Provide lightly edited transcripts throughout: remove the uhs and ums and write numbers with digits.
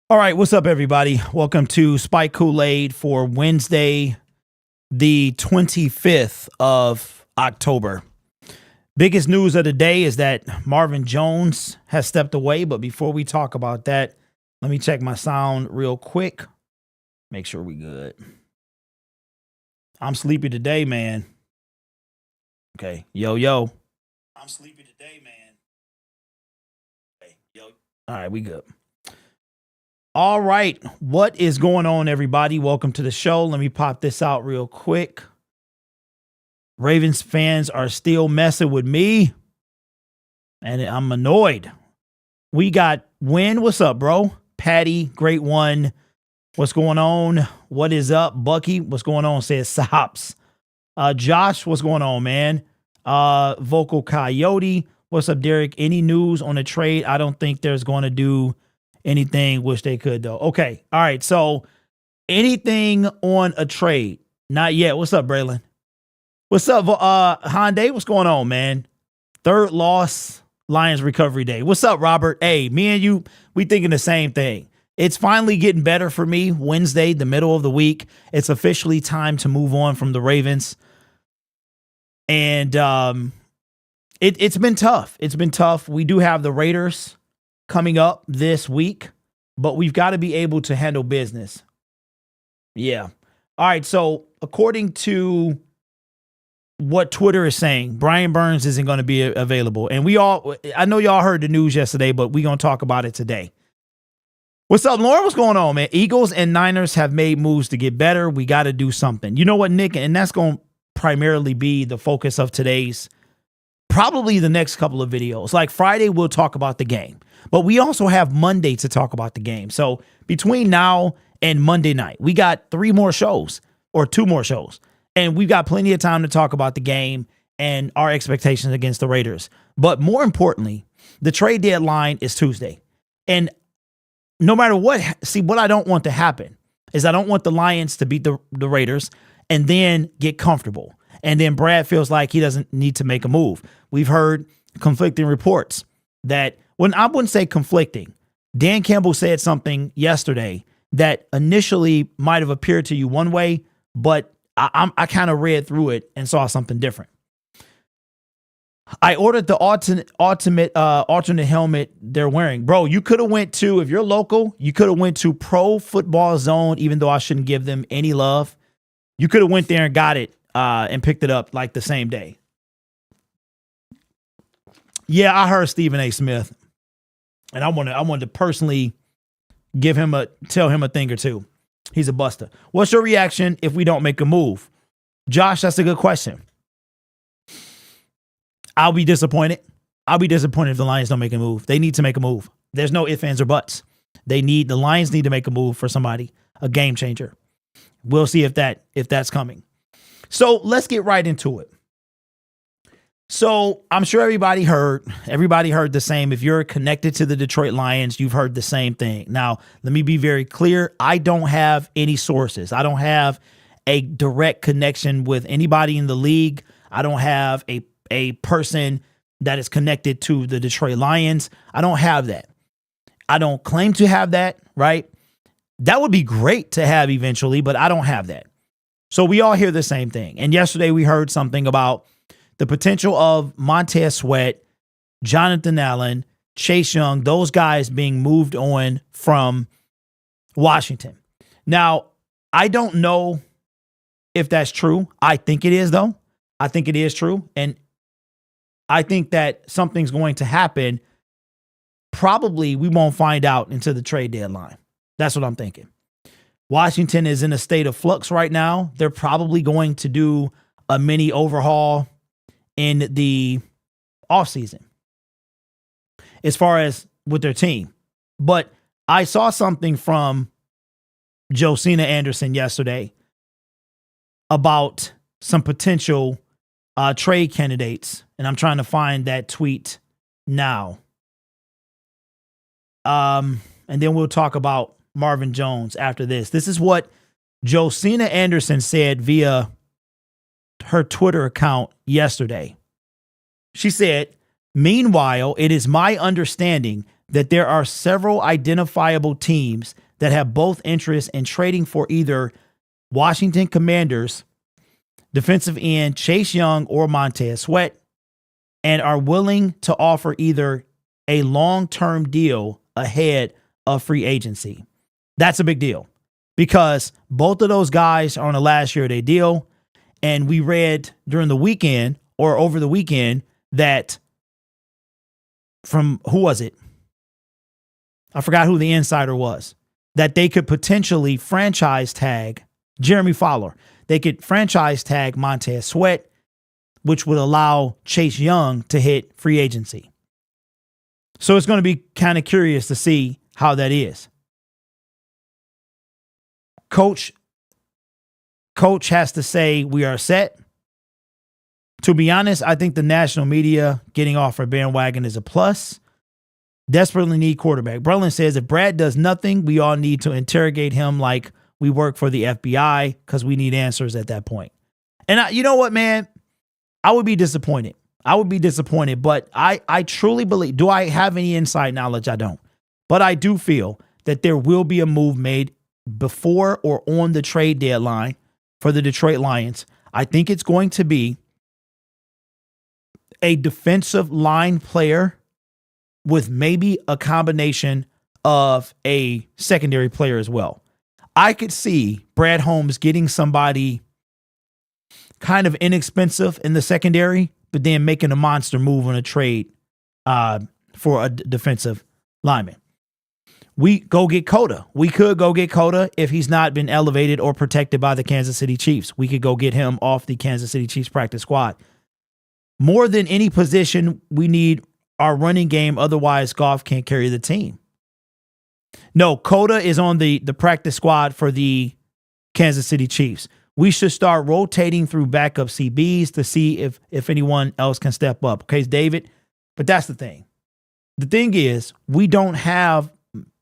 All right, what's up, everybody? Welcome to Spike Kool-Aid for Wednesday, the 25th of October. Biggest news of the day is that Marvin Jones has stepped away. But before we talk about that, let me check my sound real quick. Make sure we good. I'm sleepy today, man. Okay, yo. I'm sleepy today, man. Okay, yo. All right, we good. All right, what is going on, everybody? Welcome to the show. Let me pop this out real quick. Ravens fans are still messing with me, and I'm annoyed. We got Win. What's up, bro? Patty, great one. What's going on? What is up? Bucky, what's going on? Says Sops. Josh, what's going on, man? Vocal Coyote, what's up, Derek? Any news on the trade? I don't think there's going to do anything. Wish they could, though. Okay. All right. So anything on a trade? Not yet. What's up, Braylon? What's up, Hyundai? What's going on, man? Third loss, Lions recovery day. What's up, Robert? Hey, me and you, we thinking the same thing. It's finally getting better for me. Wednesday, the middle of the week. It's officially time to move on from the Ravens. And it's been tough. It's been tough. We do have the Raiders coming up this week, but we've got to be able to handle business. Yeah. All right. So according to what Twitter is saying, Brian Burns isn't going to be available. And I know y'all heard the news yesterday, but we're going to talk about it today. What's up, Lauren? What's going on, man? Eagles and Niners have made moves to get better. We got to do something. You know what, Nick? And that's going to primarily be the focus of today's, probably the next couple of videos. Like Friday, we'll talk about the game. But we also have Monday to talk about the game. So between now and Monday night, we got 3 more shows or 2 more shows. And we've got plenty of time to talk about the game and our expectations against the Raiders. But more importantly, the trade deadline is Tuesday. And no matter what, what I don't want to happen is I don't want the Lions to beat the Raiders and then get comfortable. And then Brad feels like he doesn't need to make a move. We've heard conflicting reports that, when I wouldn't say conflicting, Dan Campbell said something yesterday that initially might have appeared to you one way, but I kind of read through it and saw something different. I ordered the alternate helmet they're wearing. Bro, you could have went to, if you're local, you could have went to Pro Football Zone, even though I shouldn't give them any love. You could have went there and got it and picked it up like the same day. Yeah, I heard Stephen A. Smith. And I wanted to personally tell him a thing or two. He's a buster. What's your reaction if we don't make a move? Josh, that's a good question. I'll be disappointed. I'll be disappointed if the Lions don't make a move. They need to make a move. There's no ifs, ands, or buts. The Lions need to make a move for somebody, a game changer. We'll see if that's coming. So let's get right into it. So I'm sure everybody heard the same. If you're connected to the Detroit Lions, you've heard the same thing. Now, let me be very clear. I don't have any sources. I don't have a direct connection with anybody in the league. I don't have a person that is connected to the Detroit Lions. I don't have that. I don't claim to have that, right? That would be great to have eventually, but I don't have that. So we all hear the same thing. And yesterday we heard something about the potential of Montez Sweat, Jonathan Allen, Chase Young, those guys being moved on from Washington. Now, I don't know if that's true. I think it is, though. I think it is true. And I think that something's going to happen. Probably we won't find out until the trade deadline. That's what I'm thinking. Washington is in a state of flux right now. They're probably going to do a mini overhaul in the offseason as far as with their team. But I saw something from Josina Anderson yesterday about some potential trade candidates, and I'm trying to find that tweet now. And then we'll talk about Marvin Jones after this. This is what Josina Anderson said via her Twitter account yesterday. She said, "Meanwhile, it is my understanding that there are several identifiable teams that have both interest in trading for either Washington Commanders defensive end Chase Young or Montez Sweat, and are willing to offer either a long-term deal ahead of free agency. That's a big deal because both of those guys are on the last year of their deal. And we read during the weekend or over the weekend that from, who was it? I forgot who the insider was, that they could potentially franchise tag Jeremy Fowler. They could franchise tag Montez Sweat, which would allow Chase Young to hit free agency. So it's going to be kind of curious to see how that is. Coach has to say we are set. To be honest, I think the national media getting off our bandwagon is a plus. Desperately need quarterback. Berlin says if Brad does nothing, we all need to interrogate him like we work for the FBI because we need answers at that point. And you know what, man? I would be disappointed. But I truly believe, do I have any inside knowledge? I don't. But I do feel that there will be a move made before or on the trade deadline for the Detroit Lions. I think it's going to be a defensive line player with maybe a combination of a secondary player as well. I could see Brad Holmes getting somebody kind of inexpensive in the secondary, but then making a monster move on a trade for a defensive lineman. We go get Coda. We could go get Coda if he's not been elevated or protected by the Kansas City Chiefs. We could go get him off the Kansas City Chiefs practice squad. More than any position, we need our running game. Otherwise, Goff can't carry the team. No, Coda is on the practice squad for the Kansas City Chiefs. We should start rotating through backup CBs to see if anyone else can step up. Okay, David? But that's the thing. The thing is, we don't have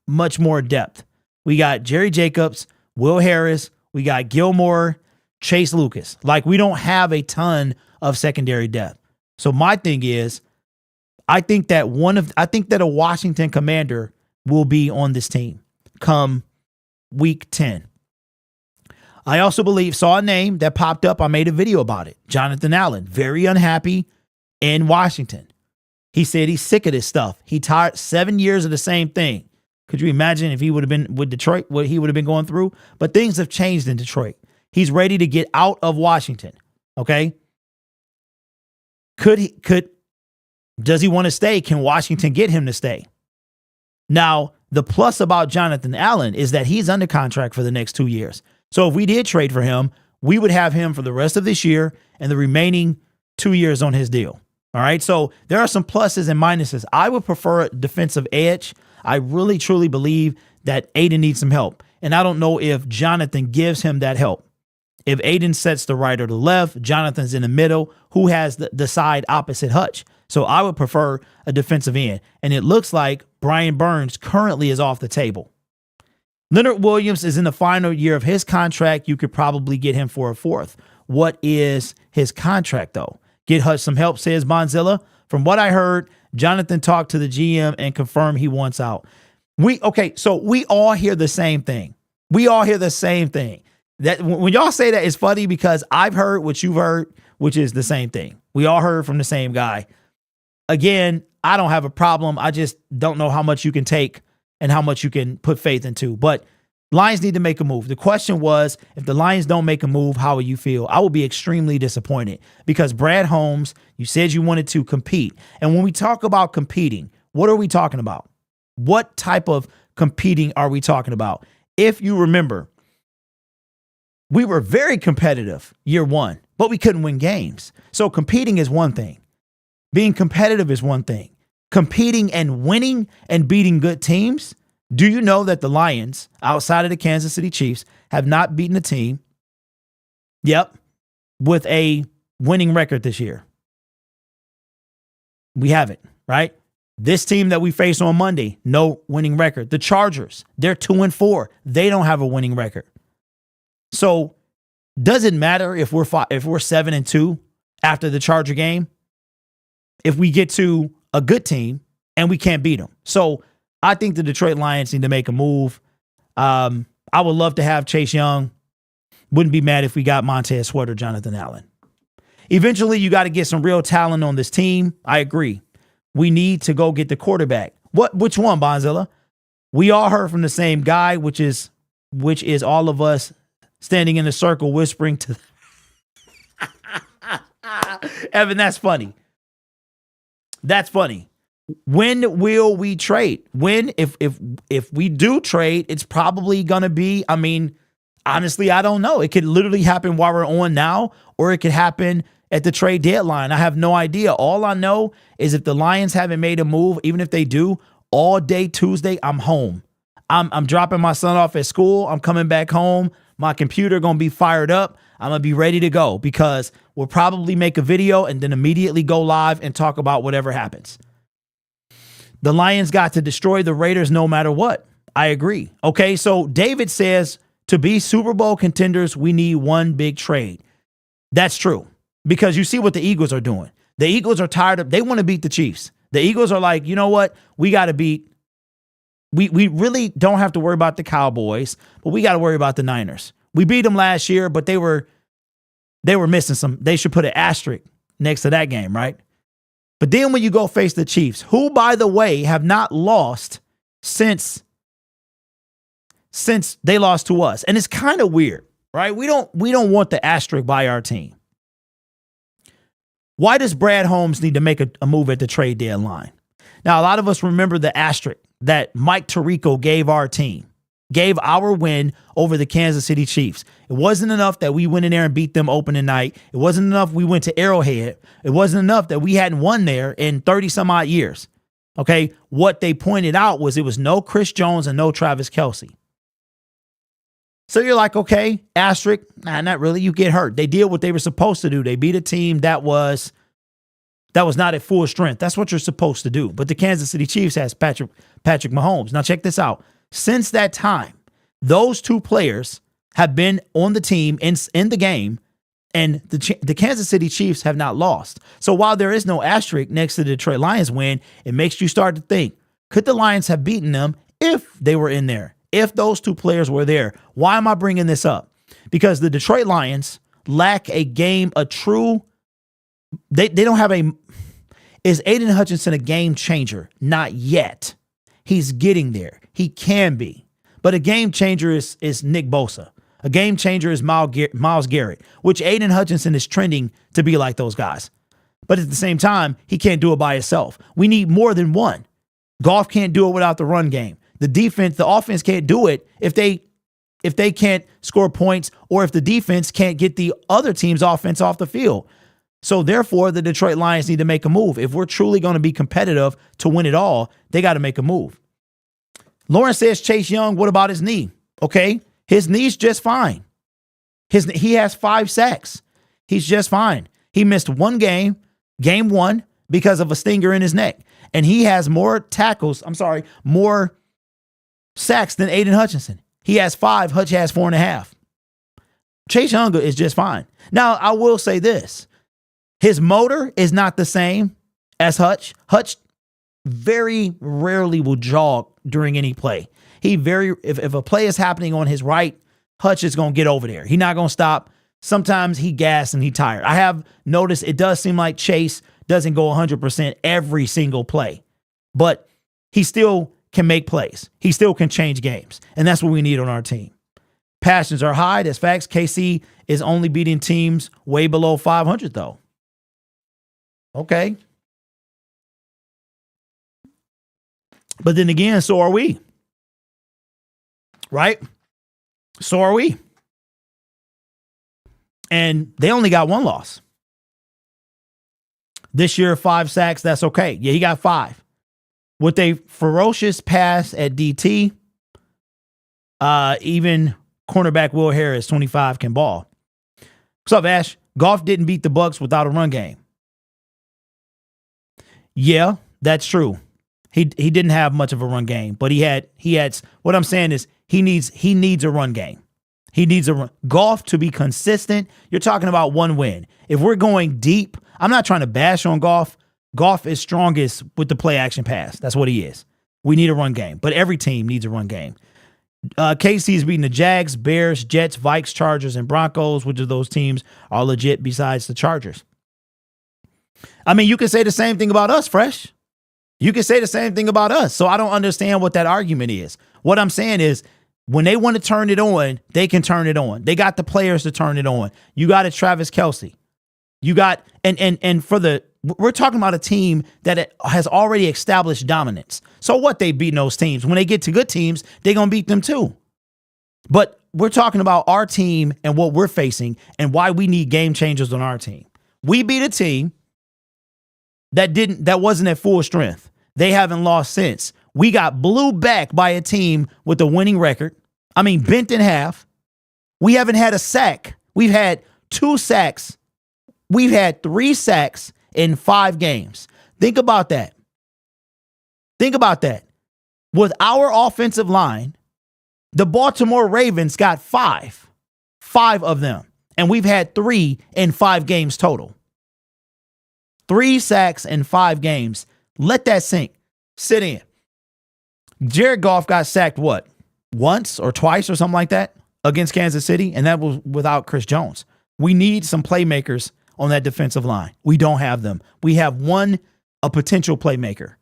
much more depth. We got Jerry Jacobs, Will Harris, we got Gilmore, Chase Lucas. Like, we don't have a ton of secondary depth. So my thing is, I think that a Washington Commander will be on this team come week 10. I also saw a name that popped up. I made a video about it. Jonathan Allen, very unhappy in Washington. He said he's sick of this stuff. He tired 7 years of the same thing. Could you imagine if he would have been with Detroit, what he would have been going through? But things have changed in Detroit. He's ready to get out of Washington. Okay. Does he want to stay? Can Washington get him to stay? Now, the plus about Jonathan Allen is that he's under contract for the next 2 years. So if we did trade for him, we would have him for the rest of this year and the remaining 2 years on his deal. All right. So there are some pluses and minuses. I would prefer a defensive edge. I really, truly believe that Aiden needs some help. And I don't know if Jonathan gives him that help. If Aiden sets the right or the left, Jonathan's in the middle. Who has the side opposite Hutch? So I would prefer a defensive end. And it looks like Brian Burns currently is off the table. Leonard Williams is in the final year of his contract. You could probably get him for a fourth. What is his contract, though? Get Hutch some help, says Bonzilla. From what I heard, Jonathan talked to the GM and confirmed he wants out. So we all hear the same thing. That when y'all say that, it's funny because I've heard what you've heard, which is the same thing. We all heard from the same guy. Again, I don't have a problem. I just don't know how much you can take and how much you can put faith into. But Lions need to make a move. The question was, if the Lions don't make a move, how will you feel? I will be extremely disappointed because Brad Holmes, you said you wanted to compete. And when we talk about competing, what are we talking about? What type of competing are we talking about? If you remember, we were very competitive year one, but we couldn't win games. So competing is one thing. Being competitive is one thing. Competing and winning and beating good teams. Do you know that the Lions, outside of the Kansas City Chiefs, have not beaten a team, with a winning record this year? We haven't, right? This team that we face on Monday, no winning record. The Chargers, they're 2-4. They don't have a winning record. So does it matter if we're 7-2 after the Charger game? If we get to a good team and we can't beat them. So I think the Detroit Lions need to make a move. I would love to have Chase Young. Wouldn't be mad if we got Montez Sweat or Jonathan Allen. Eventually, you got to get some real talent on this team. I agree. We need to go get the quarterback. Which one, Bonzilla? We all heard from the same guy, which is all of us standing in a circle whispering to Evan, that's funny. That's funny. When will we trade? When, if we do trade, it's probably gonna be, I mean, honestly, I don't know. It could literally happen while we're on now, or it could happen at the trade deadline. I have no idea. All I know is if the Lions haven't made a move, even if they do, all day Tuesday, I'm home. I'm dropping my son off at school. I'm coming back home. My computer gonna be fired up. I'm gonna be ready to go because we'll probably make a video and then immediately go live and talk about whatever happens. The Lions got to destroy the Raiders no matter what. I agree. Okay, so David says to be Super Bowl contenders, we need one big trade. That's true because you see what the Eagles are doing. The Eagles are tired of, they want to beat the Chiefs. The Eagles are like, you know what? We got to beat, we really don't have to worry about the Cowboys, but we got to worry about the Niners. We beat them last year, but they were missing some. They should put an asterisk next to that game, right? But then when you go face the Chiefs, who, by the way, have not lost since they lost to us. And it's kind of weird, right? We don't want the asterisk by our team. Why does Brad Holmes need to make a move at the trade deadline? Now, a lot of us remember the asterisk that Mike Tirico gave our team, gave our win over the Kansas City Chiefs. It wasn't enough that we went in there and beat them opening night. It wasn't enough we went to Arrowhead. It wasn't enough that we hadn't won there in 30 some odd years. Okay. What they pointed out was it was no Chris Jones and no Travis Kelce. So you're like, okay, asterisk. Nah, not really. You get hurt. They did what they were supposed to do. They beat a team that was not at full strength. That's what you're supposed to do. But the Kansas City Chiefs has Patrick Mahomes. Now check this out. Since that time, those two players have been on the team in the game, and the Kansas City Chiefs have not lost. So while there is no asterisk next to the Detroit Lions win, it makes you start to think, could the Lions have beaten them if they were in there? If those two players were there? Why am I bringing this up? Because the Detroit Lions lack a true, they don't have is Aiden Hutchinson a game changer? Not yet. He's getting there. He can be. But a game changer is Nick Bosa. A game changer is Myles Garrett, which Aiden Hutchinson is trending to be like those guys. But at the same time, he can't do it by himself. We need more than one. Goff can't do it without the run game. The offense can't do it if they can't score points or if the defense can't get the other team's offense off the field. So therefore, the Detroit Lions need to make a move. If we're truly going to be competitive to win it all, they got to make a move. Lawrence says Chase Young, what about his knee? Okay, his knee's just fine. He has 5 sacks. He's just fine. He missed one game 1, because of a stinger in his neck. And he has more sacks than Aiden Hutchinson. He has 5. Hutch has 4.5. Chase Young is just fine. Now, I will say this. His motor is not the same as Hutch. Hutch very rarely will jog during any play. If a play is happening on his right, Hutch is going to get over there. He's not going to stop. Sometimes he gassed and he tired. I have noticed it does seem like Chase doesn't go 100% every single play, but he still can make plays. He still can change games, and that's what we need on our team. Passions are high. That's facts. KC is only beating teams way below 500, though. Okay. But then again, so are we. Right? So are we. And they only got 1 loss. This year, 5 sacks, that's okay. Yeah, he got 5. With a ferocious pass at DT, even cornerback Will Harris, 25, can ball. What's up, Ash? Goff didn't beat the Bucs without a run game. Yeah, that's true. He didn't have much of a run game, but he had what I'm saying is he needs a run game. He needs a run. Goff to be consistent. You're talking about 1 win. If we're going deep, I'm not trying to bash on Goff. Goff is strongest with the play action pass. That's what he is. We need a run game, but every team needs a run game. KC's beating the Jags, Bears, Jets, Vikes, Chargers, and Broncos. Which of those teams are legit besides the Chargers? I mean, you can say the same thing about us, Fresh. You can say the same thing about us. So I don't understand what that argument is. What I'm saying is when they want to turn it on, they can turn it on. They got the players to turn it on. You got a Travis Kelce. You got, we're talking about a team that has already established dominance. So what, they beating those teams? When they get to good teams, they're going to beat them too. But we're talking about our team and what we're facing and why we need game changers on our team. We beat a team that wasn't at full strength. They haven't lost since. We got blew back by a team with a winning record. I mean, bent in half. We haven't had a sack. We've had 2 sacks. We've had 3 sacks in 5 games. Think about that. Think about that. With our offensive line, the Baltimore Ravens got 5 of them. And we've had 3 in 5 games total. 3 sacks in 5 games. Let that sink. Sit in. Jared Goff got sacked what? Once or twice or something like that against Kansas City, and that was without Chris Jones. We need some playmakers on that defensive line. We don't have them. We have a potential playmaker.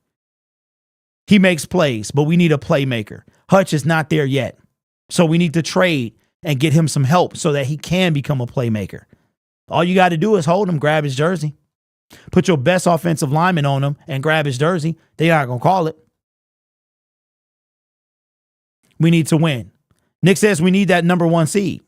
He makes plays, but we need a playmaker. Hutch is not there yet. So we need to trade and get him some help so that he can become a playmaker. All you got to do is hold him, grab his jersey. Put your best offensive lineman on him and grab his jersey. They're not going to call it. We need to win. Nick says we need that number 1 seed.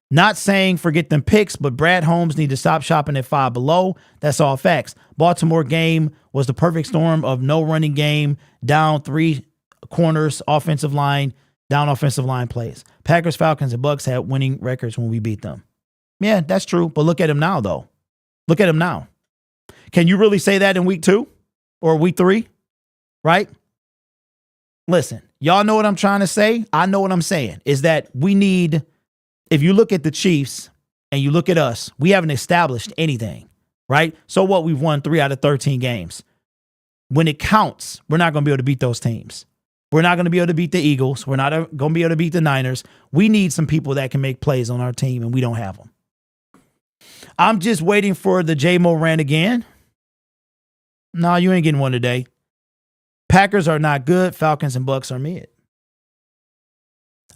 Not saying forget them picks, but Brad Holmes need to stop shopping at 5 below. That's all facts. Baltimore game was the perfect storm of no running game, down 3 corners, offensive line, down offensive line plays. Packers, Falcons, and Bucks had winning records when we beat them. Yeah, that's true. But look at him now, though. Look at him now. Can you really say that in week 2 or week 3? Right? Listen, y'all know what I'm trying to say. I know what I'm saying is that we need, if you look at the Chiefs and you look at us, we haven't established anything, right? So what? We've won 3 out of 13 games. When it counts, we're not going to be able to beat those teams. We're not going to be able to beat the Eagles. We're not going to be able to beat the Niners. We need some people that can make plays on our team, and we don't have them. I'm just waiting for the J-Mo rant again. No, you ain't getting one today. Packers are not good. Falcons and Bucks are mid.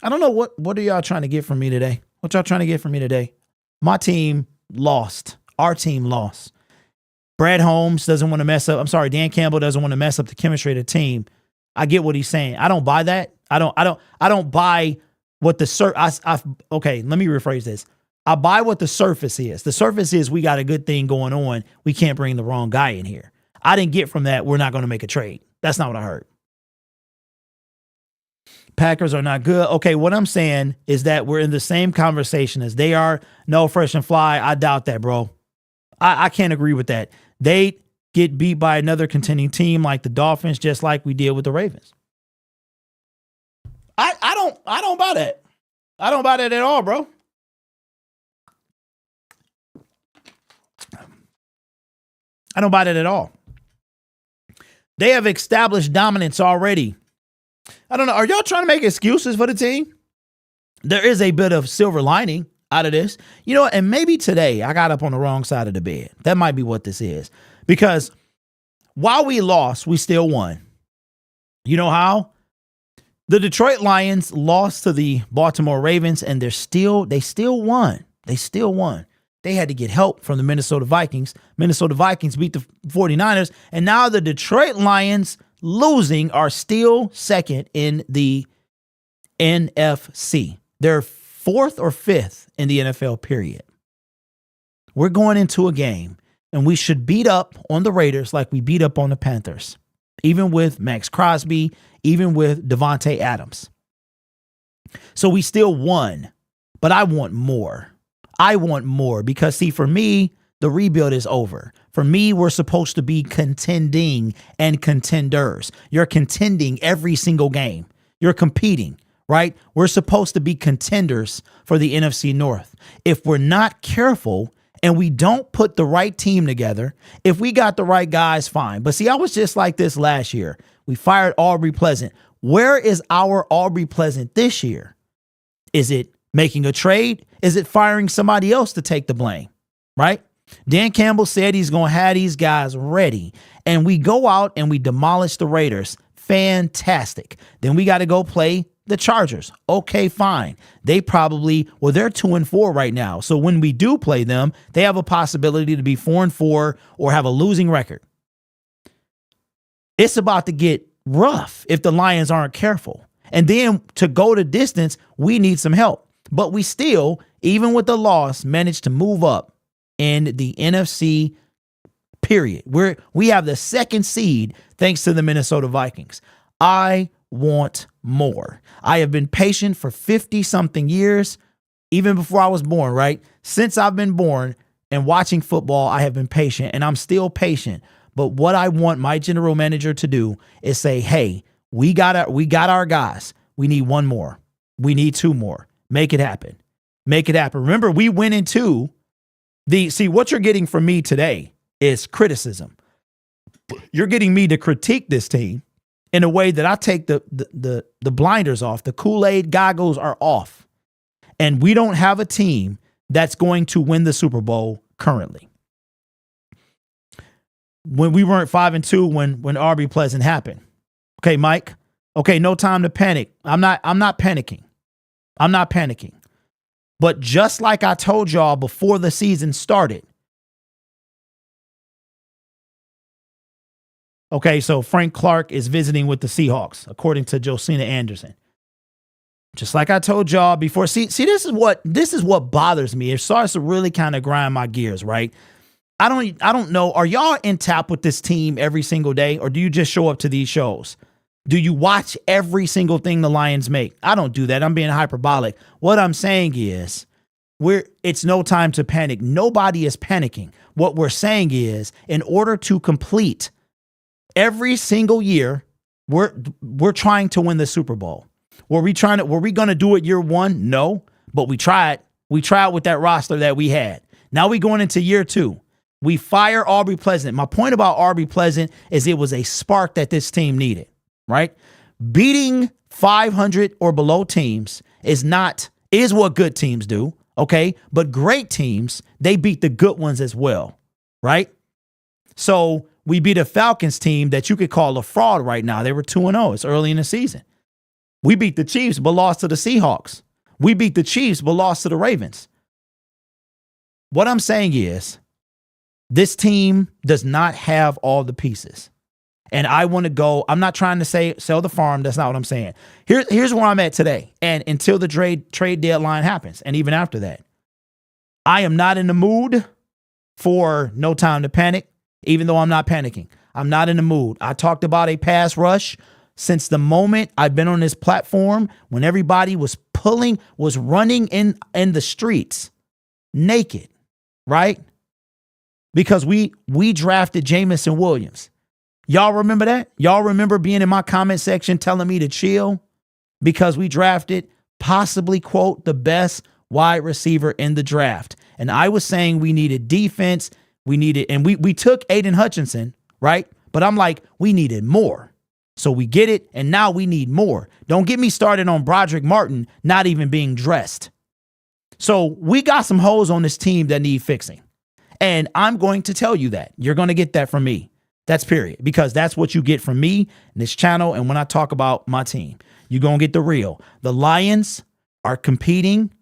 I don't know what are y'all trying to get from me today? What y'all trying to get from me today? My team lost. Our team lost. Brad Holmes doesn't want to mess up. I'm sorry, Dan Campbell doesn't want to mess up the chemistry of the team. I get what he's saying. I don't buy that. I don't buy what the okay, let me rephrase this. I buy what the surface is. The surface is we got a good thing going on. We can't bring the wrong guy in here. I didn't get from that we're not going to make a trade. That's not what I heard. Packers are not good. Okay, what I'm saying is that we're in the same conversation as they are. No, Fresh and Fly. I doubt that, bro. I can't agree with that. They get beat by another contending team like the Dolphins, just like we did with the Ravens. I don't buy that. I don't buy that at all, bro. I don't buy that at all. They have established dominance already. I don't know. Are y'all trying to make excuses for the team? There is a bit of silver lining out of this. You know, and maybe today I got up on the wrong side of the bed. That might be what this is. Because while we lost, we still won. You know how? The Detroit Lions lost to the Baltimore Ravens, and they still won. They still won. They had to get help from the Minnesota Vikings. Minnesota Vikings beat the 49ers. And now the Detroit Lions losing are still second in the NFC. They're 4th or 5th in the NFL, period. We're going into a game, and we should beat up on the Raiders like we beat up on the Panthers, even with Max Crosby, even with Devontae Adams. So we still won, but I want more. I want more because, see, for me, the rebuild is over. For me, we're supposed to be contending and contenders. You're contending every single game. You're competing, right? We're supposed to be contenders for the NFC North. If we're not careful and we don't put the right team together, if we got the right guys, fine. But see, I was just like this last year. We fired Aubrey Pleasant. Where is our Aubrey Pleasant this year? Is it making a trade? Is it firing somebody else to take the blame? Right? Dan Campbell said he's going to have these guys ready. And we go out and we demolish the Raiders. Fantastic. Then we got to go play the Chargers. Okay, fine. They're 2-4 right now. So when we do play them, they have a possibility to be 4-4 or have a losing record. It's about to get rough if the Lions aren't careful. And then to go the distance, we need some help. But we still, even with the loss, managed to move up in the NFC period. We have the second seed thanks to the Minnesota Vikings. I want more. I have been patient for 50-something years, even before I was born, right? Since I've been born and watching football, I have been patient, and I'm still patient. But what I want my general manager to do is say, hey, we got our guys. We need one more. We need two more. Make it happen. Make it happen. Remember, we went into what you're getting from me today is criticism. You're getting me to critique this team in a way that I take the blinders off. The Kool-Aid goggles are off. And we don't have a team that's going to win the Super Bowl currently. When we weren't 5-2 when Aubrey Pleasant happened. Okay, Mike. Okay, no time to panic. I'm not panicking. I'm not panicking. But just like I told y'all before the season started. Okay, so Frank Clark is visiting with the Seahawks, according to Josina Anderson. Just like I told y'all before. See, this is what bothers me. It starts to really kind of grind my gears, right? I don't know. Are y'all in tap with this team every single day, or do you just show up to these shows? Do you watch every single thing the Lions make? I don't do that. I'm being hyperbolic. What I'm saying is it's no time to panic. Nobody is panicking. What we're saying is in order to complete every single year, we're trying to win the Super Bowl. Were we going to do it year one? No, but we tried. We tried with that roster that we had. Now we're going into year two. We fire Aubrey Pleasant. My point about Aubrey Pleasant is it was a spark that this team needed, right? Beating 500 or below teams is what good teams do, okay? But great teams, they beat the good ones as well, right? So we beat a Falcons team that you could call a fraud right now. They were 2-0. It's early in the season. We beat the Chiefs, but lost to the Seahawks. We beat the Chiefs, but lost to the Ravens. What I'm saying is, this team does not have all the pieces. And I want to go. I'm not trying to sell the farm. That's not what I'm saying. Here's where I'm at today. And until the trade deadline happens, and even after that, I am not in the mood for no time to panic, even though I'm not panicking. I'm not in the mood. I talked about a pass rush since the moment I've been on this platform when everybody was running in the streets naked, right? Because we drafted Jamison Williams. Y'all remember that? Y'all remember being in my comment section telling me to chill because we drafted possibly, quote, the best wide receiver in the draft. And I was saying we needed defense. And we took Aiden Hutchinson, right? But I'm like, we needed more. So we get it, and now we need more. Don't get me started on Broderick Martin not even being dressed. So we got some holes on this team that need fixing. And I'm going to tell you that. You're going to get that from me. That's period. Because that's what you get from me and this channel. And when I talk about my team, you're going to get the real. The Lions are competing.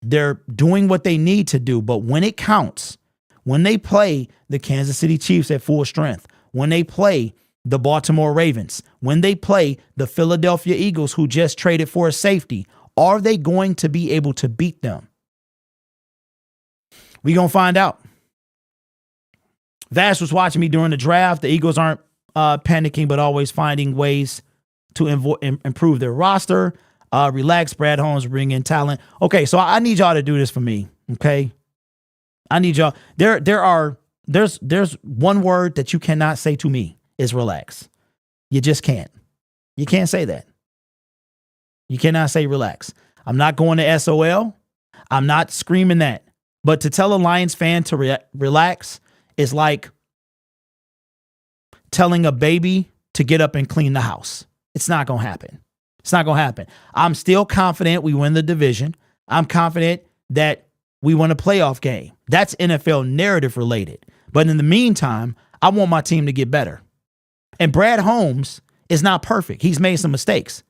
They're doing what they need to do. But when it counts, when they play the Kansas City Chiefs at full strength, when they play the Baltimore Ravens, when they play the Philadelphia Eagles, who just traded for a safety, are they going to be able to beat them? We're going to find out. Vash was watching me during the draft. The Eagles aren't panicking, but always finding ways to improve their roster. Relax, Brad Holmes, bring in talent. Okay, so I need y'all to do this for me, okay? I need y'all. There's one word that you cannot say to me is relax. You just can't. You can't say that. You cannot say relax. I'm not going to SOL. I'm not screaming that. But to tell a Lions fan to relax is like telling a baby to get up and clean the house. It's not going to happen. It's not going to happen. I'm still confident we win the division. I'm confident that we win a playoff game. That's NFL narrative related. But in the meantime, I want my team to get better. And Brad Holmes is not perfect. He's made some mistakes.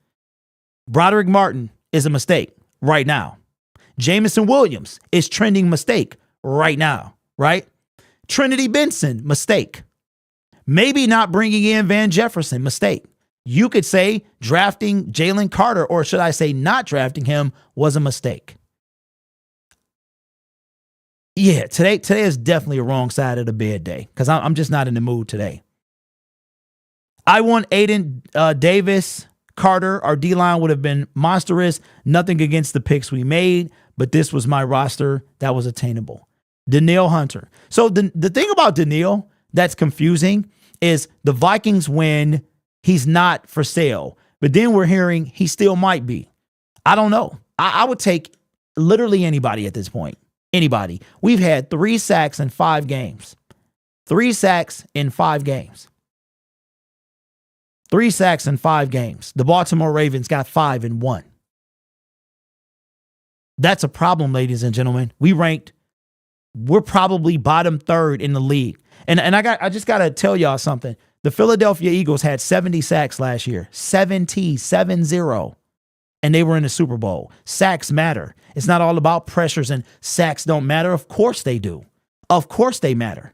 Broderick Martin is a mistake right now. Jamison Williams is trending mistake right now, right? Trinity Benson, mistake. Maybe not bringing in Van Jefferson, mistake. You could say drafting Jalen Carter, or should I say not drafting him, was a mistake. Yeah, today is definitely a wrong side of the bed day because I'm just not in the mood today. I want Aiden Davis, Carter. Our D-line would have been monstrous. Nothing against the picks we made, but this was my roster that was attainable. Danielle Hunter. So the thing about Danielle that's confusing is the Vikings win, he's not for sale. But then we're hearing he still might be. I don't know. I would take literally anybody at this point. Anybody. We've had 3 sacks in 5 games. 3 sacks in 5 games. 3 sacks in 5 games. The Baltimore Ravens got 5 in 1. That's a problem, ladies and gentlemen. We're probably bottom 3rd in the league. And I just got to tell y'all something. The Philadelphia Eagles had 70 sacks last year. 70. And they were in the Super Bowl. Sacks matter. It's not all about pressures and sacks don't matter. Of course they do. Of course they matter.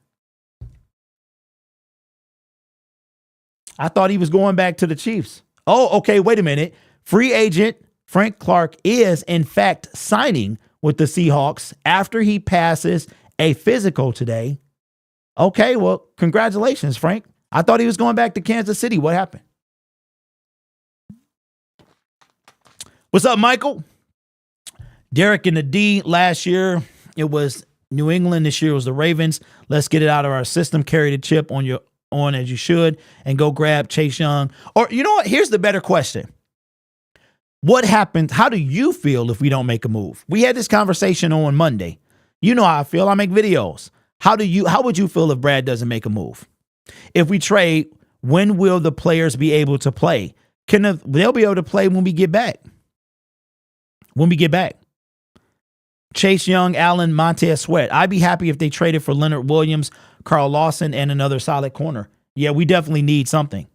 I thought he was going back to the Chiefs. Oh, okay, wait a minute. Free agent Frank Clark is, in fact, signing with the Seahawks after he passes a physical today. Okay, well, congratulations, Frank. I thought he was going back to Kansas City. What happened? What's up, Michael? Derek in the D. Last year, it was New England. This year was the Ravens. Let's get it out of our system. Carry the chip on as you should and go grab Chase Young. Or you know what? Here's the better question. What happens? How do you feel if we don't make a move? We had this conversation on Monday. You know how I feel. I make videos. How would you feel if Brad doesn't make a move? If we trade, when will the players be able to play? They'll be able to play when we get back. When we get back. Chase Young, Allen, Montez Sweat. I'd be happy if they traded for Leonard Williams, Carl Lawson, and another solid corner. Yeah, we definitely need something.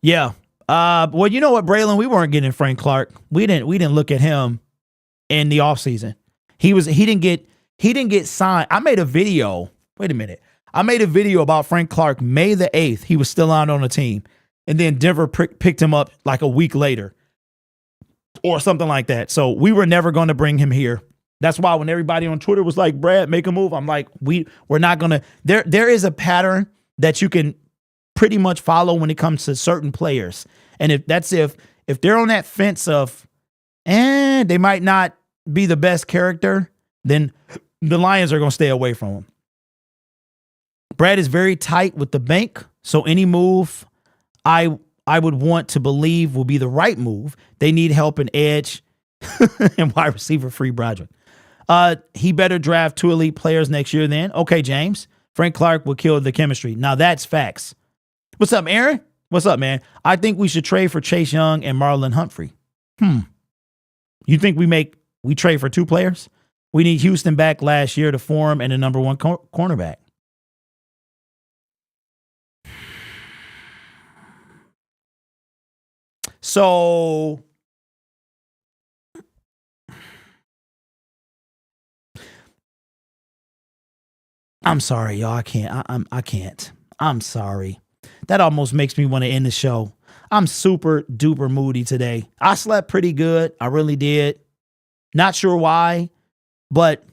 Yeah. Well, you know what, Braylon? We weren't getting Frank Clark. We didn't look at him in the offseason. He didn't get signed. I made a video. Wait a minute. I made a video about Frank Clark May the 8th. He was still out on the team. And then Denver picked him up like a week later. Or something like that. So we were never going to bring him here. That's why when everybody on Twitter was like, Brad, make a move. I'm like, we're not going to. There is a pattern that you can pretty much follow when it comes to certain players. And if they're on that fence of, they might not be the best character, then the Lions are going to stay away from him. Brad is very tight with the bank. So any move I would want to believe will be the right move. They need help in edge and wide receiver free Broderick. He better draft 2 elite players next year then. Okay, James. Frank Clark will kill the chemistry. Now that's facts. What's up, Aaron? What's up, man? I think we should trade for Chase Young and Marlon Humphrey. You think we trade for 2 players? We need Houston back last year to form and a number 1 cornerback. So I'm sorry, y'all. I can't. I'm sorry. That almost makes me want to end the show. I'm super duper moody today. I slept pretty good. I really did. Not sure why, but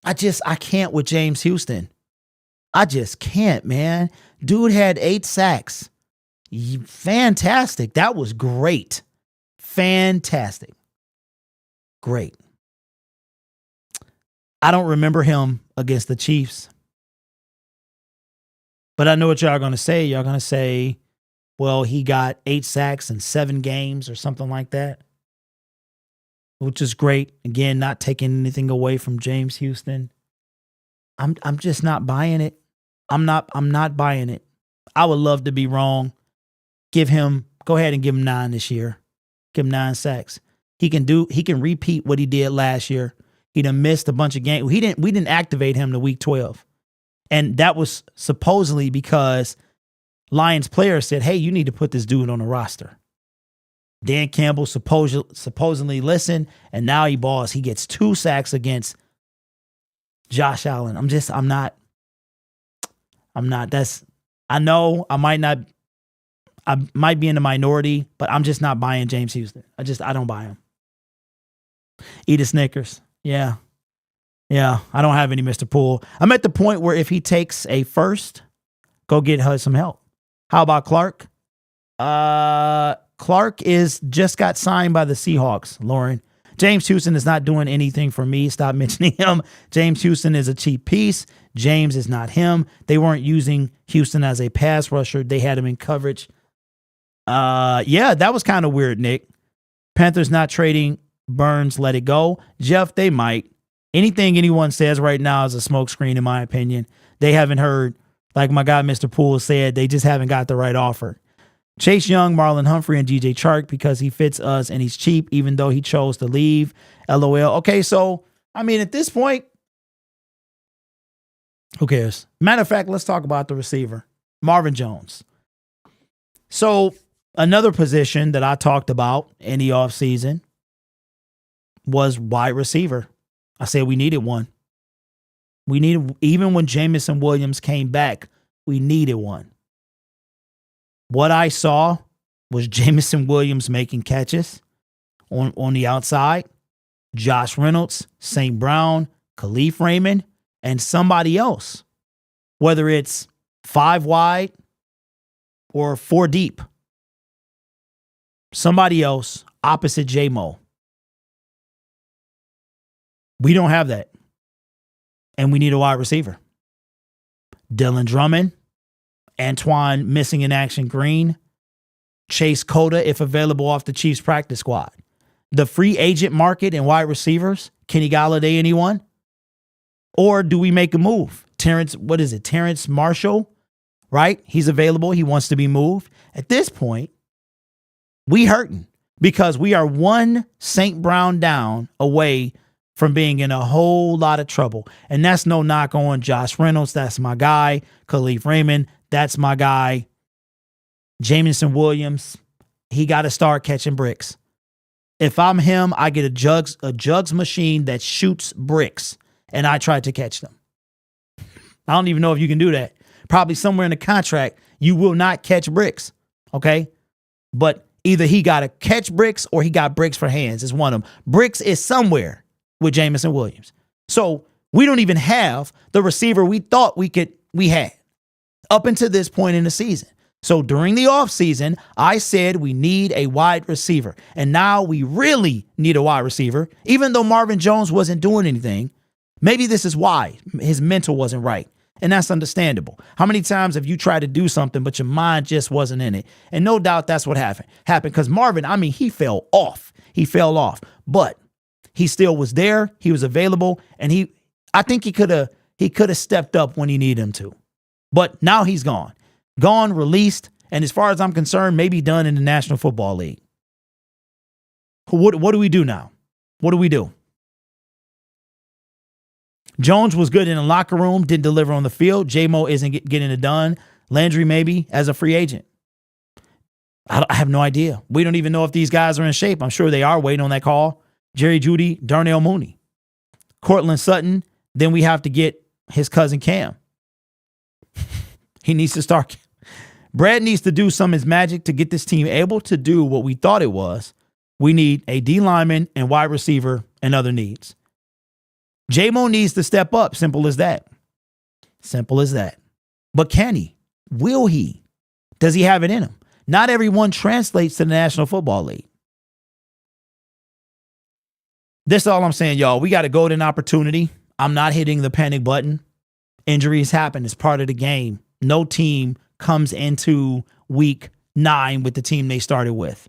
I can't with James Houston. I just can't, man. Dude had 8 sacks. Fantastic. That was great. Fantastic. Great. I don't remember him against the Chiefs. But I know what y'all are going to say. Y'all going to say, well, he got 8 sacks in 7 games or something like that. Which is great. Again, not taking anything away from James Houston. I'm just not buying it. I'm not buying it. I would love to be wrong. Go ahead and give him 9 this year. Give him 9 sacks. He can repeat what he did last year. He done missed a bunch of games. We didn't activate him to week 12. And that was supposedly because Lions players said, hey, you need to put this dude on the roster. Dan Campbell supposedly listened, and now he balls. He gets 2 sacks against Josh Allen. I'm not. I know I might be in the minority, but I'm just not buying James Houston. I don't buy him. Eat a Snickers. Yeah. I don't have any Mr. Poole. I'm at the point where if he takes a first, go get some help. How about Clark? Clark just got signed by the Seahawks, Lauren. James Houston is not doing anything for me. Stop mentioning him. James Houston is a cheap piece. James is not him. They weren't using Houston as a pass rusher. They had him in coverage. Yeah, that was kind of weird, Nick. Panthers not trading Burns, let it go. Jeff, they might. Anything anyone says right now is a smokescreen, in my opinion. They haven't heard, like my guy Mr. Poole said, they just haven't got the right offer. Chase Young, Marlon Humphrey, and DJ Chark because he fits us and he's cheap, even though he chose to leave. LOL. Okay, so, I mean, at this point, who cares? Matter of fact, let's talk about the receiver, Marvin Jones. So, another position that I talked about in the offseason was wide receiver. I said we needed one. Even when Jamison Williams came back, we needed one. What I saw was Jamison Williams making catches on the outside, Josh Reynolds, St. Brown, Khalif Raymond, and somebody else, whether it's 5 wide or 4 deep. Somebody else opposite J-Mo. We don't have that. And we need a wide receiver. Dylan Drummond, Antoine missing in action Green, Chase Cota if available off the Chiefs practice squad. The free agent market and wide receivers, Kenny Golladay, anyone? Or do we make a move? Terrence Marshall, right? He's available. He wants to be moved. At this point, we hurting because we are one St. Brown down away from being in a whole lot of trouble. And that's no knock on Josh Reynolds. That's my guy. Khalif Raymond. That's my guy. Jamison Williams. He got to start catching bricks. If I'm him, I get a jugs machine that shoots bricks, and I try to catch them. I don't even know if you can do that. Probably somewhere in the contract, you will not catch bricks, okay? But either he got to catch bricks or he got bricks for hands. It's one of them. Bricks is somewhere with Jamison Williams. So we don't even have the receiver we thought we had up until this point in the season. So during the offseason, I said we need a wide receiver. And now we really need a wide receiver, even though Marvin Jones wasn't doing anything. Maybe this is why his mental wasn't right. And that's understandable. How many times have you tried to do something, but your mind just wasn't in it? And no doubt that's what happened. Because Marvin, I mean, he fell off. But he still was there. He was available. And I think he could have stepped up when he needed him to. But now he's gone. Released, and as far as I'm concerned, maybe done in the National Football League. What do we do now? What do we do? Jones was good in the locker room, didn't deliver on the field. J-Mo isn't getting it done. Landry maybe as a free agent. I have no idea. We don't even know if these guys are in shape. I'm sure they are waiting on that call. Jerry Jeudy, Darnell Mooney. Cortland Sutton, then we have to get his cousin Cam. He needs to start. Brad needs to do some of his magic to get this team able to do what we thought it was. We need a D lineman and wide receiver and other needs. J-Mo needs to step up. Simple as that. But can he? Will he? Does he have it in him? Not everyone translates to the National Football League. This is all I'm saying, y'all. We got a golden opportunity. I'm not hitting the panic button. Injuries happen. It's part of the game. No team comes into week 9 with the team they started with.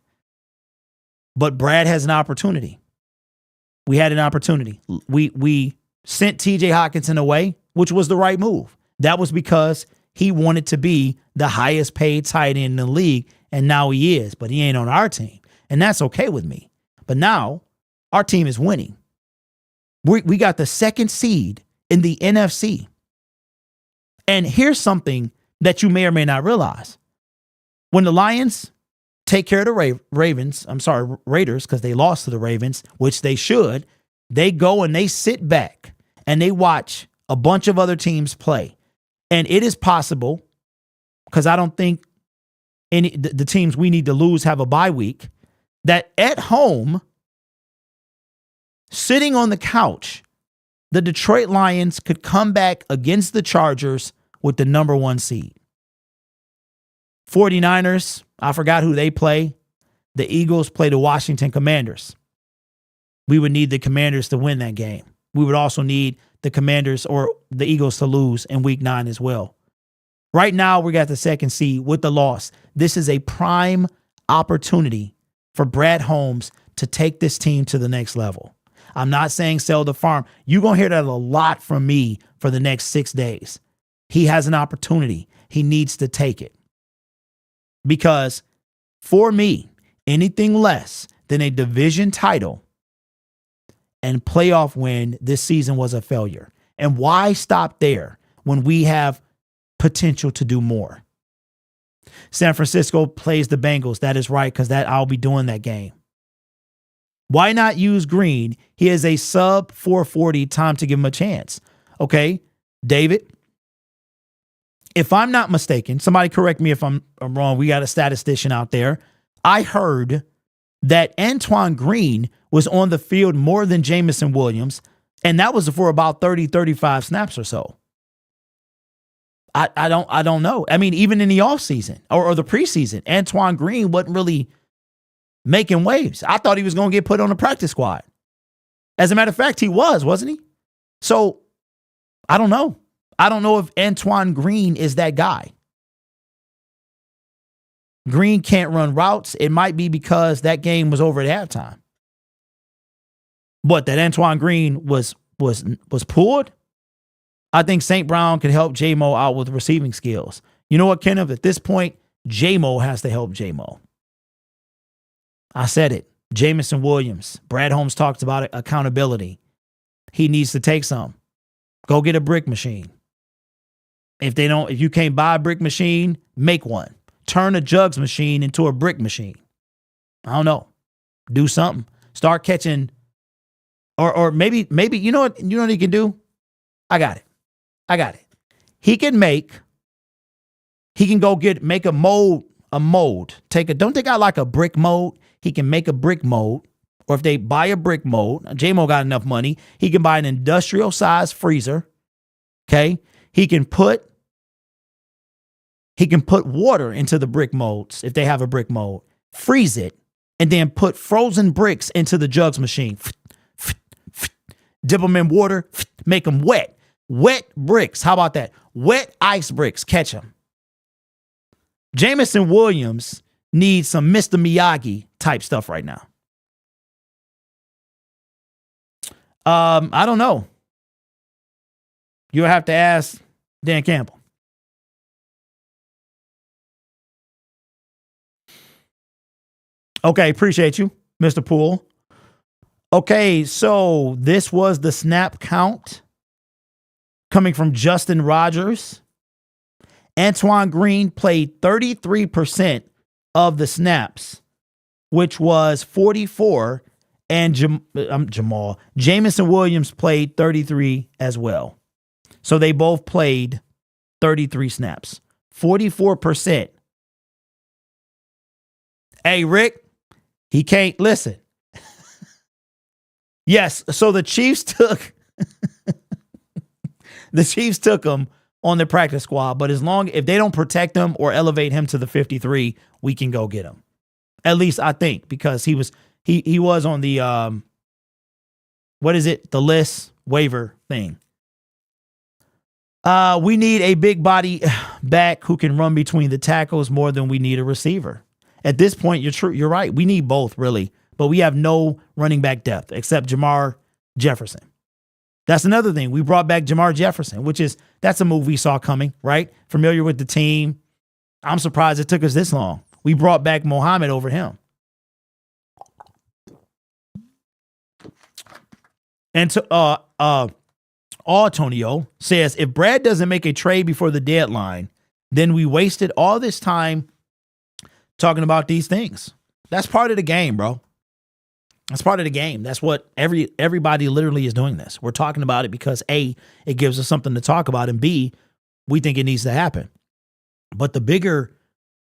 But Brad has an opportunity. We had an opportunity. We sent TJ Hockenson away, which was the right move. That was because he wanted to be the highest paid tight end in the league, and now he is, but he ain't on our team. And that's okay with me. But now our team is winning. We got the second seed in the NFC. And here's something that you may or may not realize. When the Lions take care of the Raiders, because they lost to the Ravens, which they should, they go and they sit back and they watch a bunch of other teams play. And it is possible, because I don't think the teams we need to lose have a bye week, that at home, sitting on the couch, the Detroit Lions could come back against the Chargers with the number 1 seed. 49ers, I forgot who they play. The Eagles play the Washington Commanders. We would need the Commanders to win that game. We would also need the Commanders or the Eagles to lose in week 9 as well. Right now, we got the second seed with the loss. This is a prime opportunity for Brad Holmes to take this team to the next level. I'm not saying sell the farm. You're going to hear that a lot from me for the next 6 days. He has an opportunity. He needs to take it. Because for me, anything less than a division title and playoff win this season was a failure. And why stop there when we have potential to do more? San Francisco plays the Bengals. That is right, because I'll be doing that game. Why not use Green? He has a sub 440 time to give him a chance. Okay, David, if I'm not mistaken, somebody correct me if I'm wrong. We got a statistician out there. I heard that Antoine Green was on the field more than Jameson Williams, and that was for about 30, 35 snaps or so. I don't know. I mean, even in the offseason or the preseason, Antoine Green wasn't really making waves. I thought he was going to get put on the practice squad. As a matter of fact, he wasn't he? So I don't know. I don't know if Antoine Green is that guy. Green can't run routes. It might be because that game was over at halftime. But that Antoine Green was pulled. I think St. Brown could help J-Mo out with receiving skills. You know what, Kenneth? At this point, J-Mo has to help J-Mo. I said it. Jameson Williams. Brad Holmes talks about it. Accountability. He needs to take some. Go get a brick machine. If you can't buy a brick machine, make one. Turn a jugs machine into a brick machine. I don't know. Do something. Start catching. Or maybe you know what he can do? I got it. He can make a mold. Don't take out like a brick mold. He can make a brick mold. Or if they buy a brick mold, J-Mo got enough money, he can buy an industrial size freezer. Okay. He can put water into the brick molds if they have a brick mold, freeze it, and then put frozen bricks into the jugs machine. Dip them in water, make them wet. Wet bricks. How about that? Wet ice bricks. Catch them. Jameson Williams needs some Mr. Miyagi type stuff right now. I don't know. You'll have to ask Dan Campbell. Okay, appreciate you, Mr. Poole. Okay, so this was the snap count coming from Justin Rogers. Antoine Green played 33% of the snaps, which was 44, and Jameson Williams played 33 as well. So they both played 33 snaps. 44%. Hey, Rick, he can't listen. Yes, so the Chiefs took him on the practice squad, but if they don't protect him or elevate him to the 53, we can go get him. At least I think, because he was on the the list waiver thing. We need a big body back who can run between the tackles more than we need a receiver. At this point, you're right. We need both, really. But we have no running back depth except Jamar Jefferson. That's another thing. We brought back Jamar Jefferson, that's a move we saw coming, right? Familiar with the team. I'm surprised it took us this long. We brought back Mohammed over him. And Antonio says, if Brad doesn't make a trade before the deadline, then we wasted all this time talking about these things. That's part of the game, bro. That's part of the game. That's what everybody literally is doing this. We're talking about it because A, it gives us something to talk about, and B, we think it needs to happen. But the bigger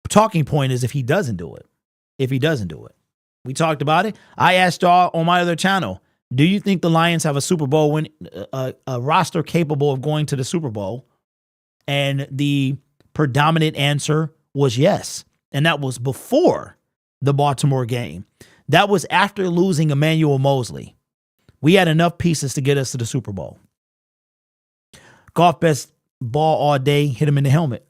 talking point is if he doesn't do it. If he doesn't do it. We talked about it. I asked y'all on my other channel, do you think the Lions have a Super Bowl a roster capable of going to the Super Bowl? And the predominant answer was yes. And that was before the Baltimore game. That was after losing Emmanuel Mosley. We had enough pieces to get us to the Super Bowl. Golf best ball all day, hit him in the helmet.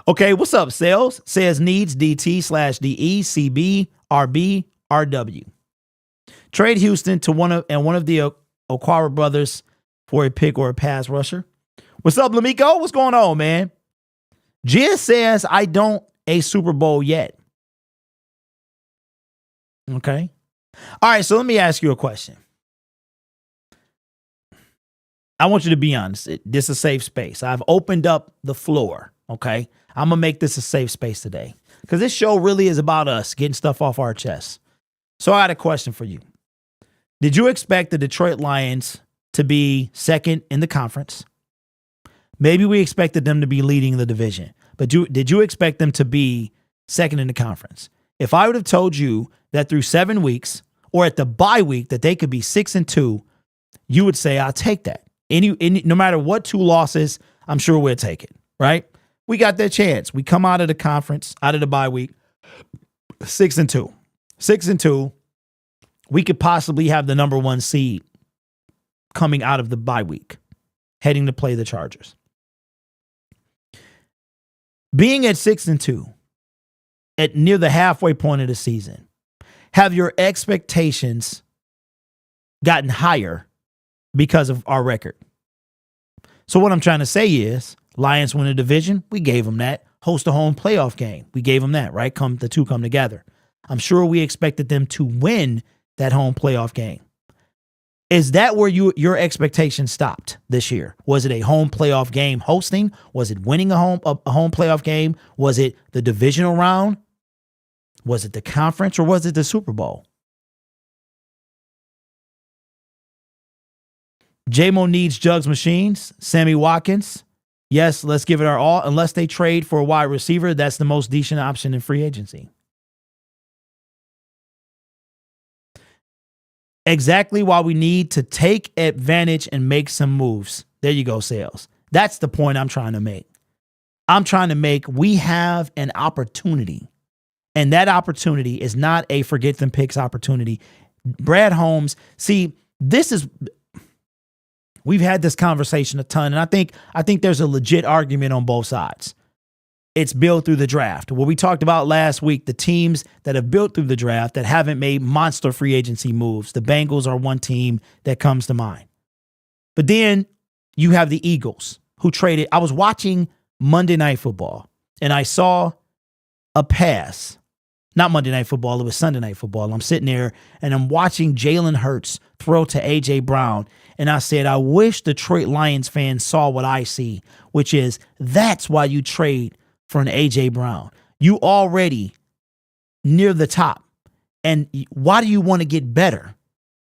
Okay, what's up, Sales? Says needs DT/DE, CB, RB, RW. Trade Houston to one of the Okwara brothers for a pick or a pass rusher. What's up, Lamico? What's going on, man? Jizz says, I don't a Super Bowl yet. Okay. All right, so let me ask you a question. I want you to be honest. This is a safe space. I've opened up the floor, okay? I'm going to make this a safe space today because this show really is about us getting stuff off our chests. So I got a question for you. Did you expect the Detroit Lions to be second in the conference? Maybe we expected them to be leading the division, but did you expect them to be second in the conference? If I would have told you that through 7 weeks or at the bye week that they could be 6-2, you would say, I'll take that. No matter what 2 losses, I'm sure we'll take it, right? We got that chance. We come out of the conference, out of the bye week, 6-2. 6-2. We could possibly have the number 1 seed coming out of the bye week, heading to play the Chargers. Being at 6-2, at near the halfway point of the season, have your expectations gotten higher because of our record? So what I'm trying to say is, Lions win a division, we gave them that. Host a home playoff game, we gave them that, right? The two come together. I'm sure we expected them to win that home playoff game. Is that where your expectation stopped this year? Was it a home playoff game hosting? Was it winning a home playoff game? Was it the divisional round? Was it the conference, or was it the Super Bowl? J-Mo needs jugs machines. Sammy Watkins. Yes, let's give it our all. Unless they trade for a wide receiver, that's the most decent option in free agency. Exactly why we need to take advantage and make some moves. There you go, Sales. That's the point I'm trying to make. We have an opportunity. And that opportunity is not a forget them picks opportunity. Brad Holmes, we've had this conversation a ton, and I think there's a legit argument on both sides. It's built through the draft. What we talked about last week, the teams that have built through the draft that haven't made monster free agency moves. The Bengals are one team that comes to mind. But then you have the Eagles who traded. I was watching Monday Night Football, and I saw a pass. Not Monday Night Football, it was Sunday Night Football. I'm sitting there, and I'm watching Jalen Hurts throw to A.J. Brown, and I said, I wish Detroit Lions fans saw what I see, which is that's why you trade for an A.J. Brown. You already near the top. And why do you want to get better?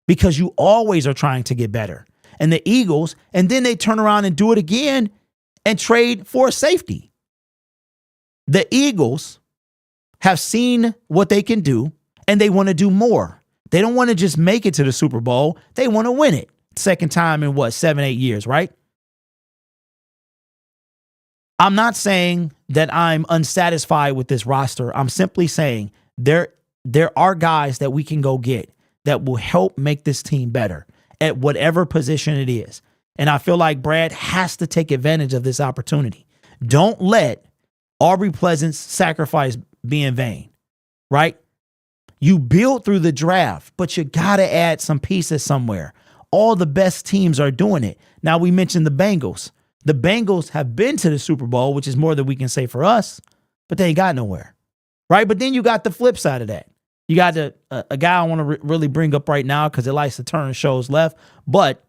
Because you always are trying to get better. And the Eagles, and then they turn around and do it again and trade for a safety. The Eagles have seen what they can do, and they want to do more. They don't want to just make it to the Super Bowl. They want to win it. Second time in 7-8 years, right? I'm not saying that I'm unsatisfied with this roster. I'm simply saying there are guys that we can go get that will help make this team better at whatever position it is. And I feel like Brad has to take advantage of this opportunity. Don't let Aubrey Pleasant's sacrifice be in vain, right? You build through the draft, but you got to add some pieces somewhere. all the best teams are doing it. Now, we mentioned the Bengals. The Bengals have been to the Super Bowl, which is more than we can say for us, but they ain't got nowhere, right? But then you got the flip side of that. You got a guy I want to really bring up right now because it likes to turn shows left, but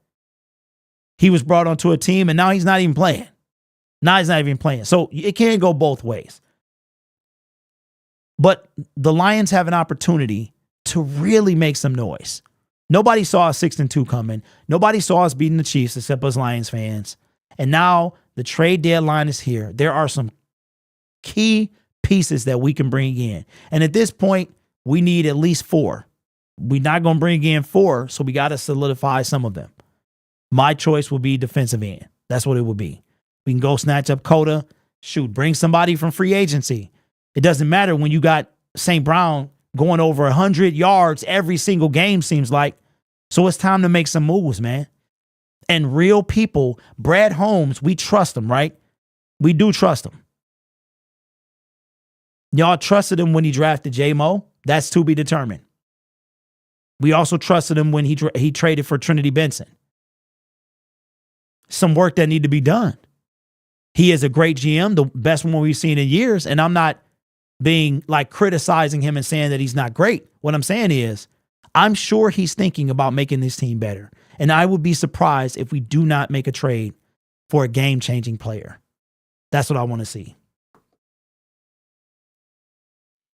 he was brought onto a team and now he's not even playing. Now he's not even playing. So it can go both ways. But the Lions have an opportunity to really make some noise. Nobody saw us 6-2 coming. Nobody saw us beating the Chiefs except us Lions fans. And now the trade deadline is here. There are some key pieces that we can bring in. And at this point, we need at least 4. We're not going to bring in 4, so we got to solidify some of them. My choice will be defensive end. That's what it will be. We can go snatch up Coda. Shoot, bring somebody from free agency. It doesn't matter when you got St. Brown going over 100 yards every single game, seems like. So it's time to make some moves, man. And real people, Brad Holmes, we trust him, right? We do trust him. Y'all trusted him when he drafted J-Mo. That's to be determined. We also trusted him when he traded for Trinity Benson. Some work that need to be done. He is a great GM, the best one we've seen in years, and I'm not being like criticizing him and saying that he's not great. What I'm saying is, I'm sure he's thinking about making this team better. And I would be surprised if we do not make a trade for a game-changing player. That's what I want to see.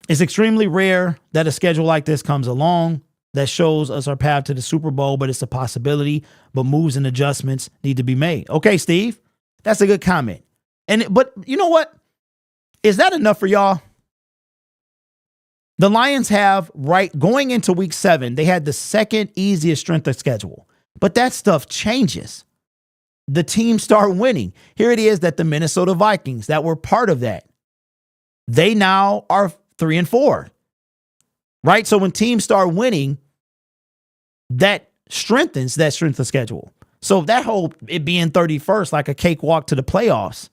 It's extremely rare that a schedule like this comes along that shows us our path to the Super Bowl, but it's a possibility. But moves and adjustments need to be made. Okay, Steve, that's a good comment. But you know what? Is that enough for y'all? The Lions have, right, going into week 7, they had the second easiest strength of schedule. But that stuff changes. The teams start winning. Here it is that the Minnesota Vikings that were part of that, they now are 3-4, right? So when teams start winning, that strengthens that strength of schedule. So that whole it being 31st, like a cakewalk to the playoffs.